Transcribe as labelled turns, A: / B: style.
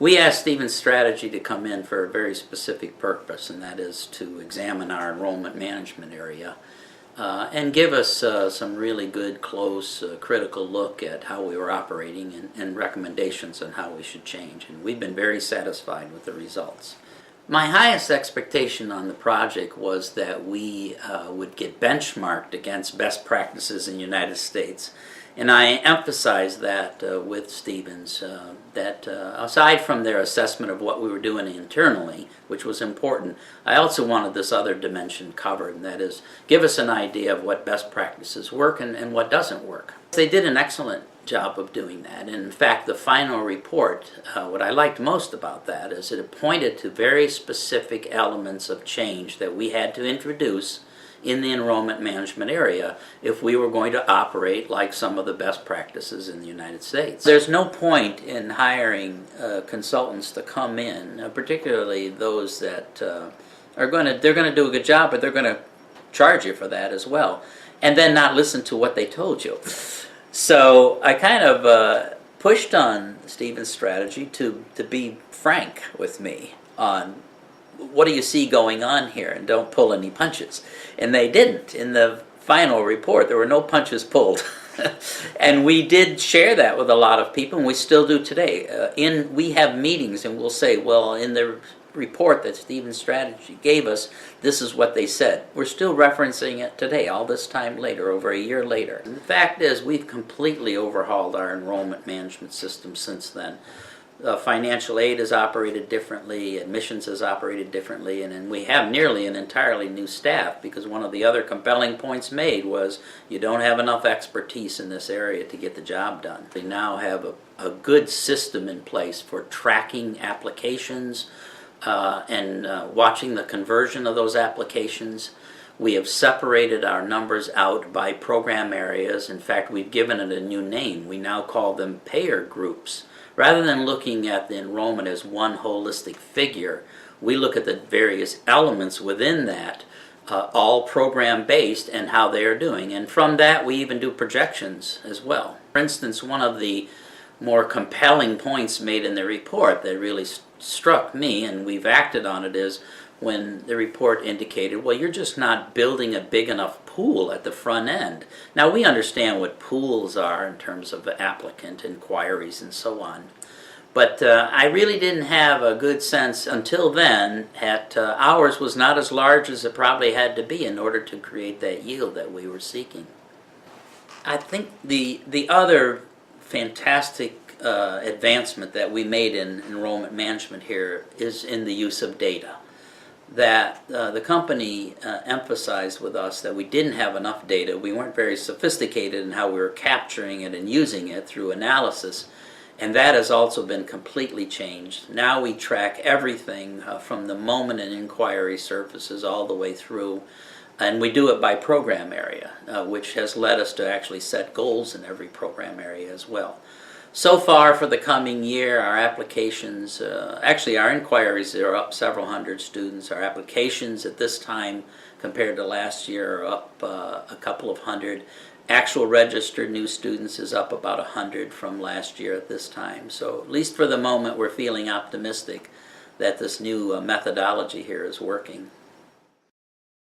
A: We asked Stephen's Strategy to come in for a very specific purpose, and that is to examine our enrollment management area and give us some really good, close, critical look at how we were operating and recommendations on how we should change. And we've been very satisfied with the results. My highest expectation on the project was that we would get benchmarked against best practices in the United States. And I emphasized that with Stevens, that aside from their assessment of what we were doing internally, which was important, I also wanted this other dimension covered, and that is give us an idea of what best practices work and what doesn't work. They did an excellent job of doing that. And in fact, the final report, what I liked most about that is it pointed to very specific elements of change that we had to introduce in the enrollment management area if we were going to operate like some of the best practices in the United States. There's no point in hiring consultants to come in, particularly those that they're going to do a good job, but they're going to charge you for that as well, and then not listen to what they told you. So I kind of pushed on Stephen's Strategy to be frank with me on what do you see going on here, and don't pull any punches. And they didn't. In the final report, there were no punches pulled. And we did share that with a lot of people, and we still do today. We have meetings, and we'll say, well, in the report that Stephen's Strategy gave us, this is what they said. We're still referencing it today, all this time later, over a year later. And the fact is, we've completely overhauled our enrollment management system since then. Financial aid has operated differently, admissions has operated differently, and we have nearly an entirely new staff, because one of the other compelling points made was you don't have enough expertise in this area to get the job done. We now have a good system in place for tracking applications and watching the conversion of those applications. We have separated our numbers out by program areas. In fact, we've given it a new name. We now call them payer groups. Rather than looking at the enrollment as one holistic figure, we look at the various elements within that, all program-based, and how they are doing. And from that, we even do projections as well. For instance, one of the more compelling points made in the report that really struck me, and we've acted on it, is when the report indicated, well, you're just not building a big enough pool at the front end. Now, we understand what pools are in terms of applicant inquiries and so on, but I really didn't have a good sense until then that ours was not as large as it probably had to be in order to create that yield that we were seeking. I think the other fantastic advancement that we made in enrollment management here is in the use of data. That the company emphasized with us that we didn't have enough data. We weren't very sophisticated in how we were capturing it and using it through analysis, and that has also been completely changed. Now we track everything from the moment an inquiry surfaces all the way through, and we do it by program area, which has led us to actually set goals in every program area as well. So far for the coming year, our applications, actually our inquiries are up several hundred students. Our applications at this time compared to last year are up a couple of hundred. Actual registered new students is up about 100 from last year at this time. So at least for the moment, we're feeling optimistic that this new methodology here is working.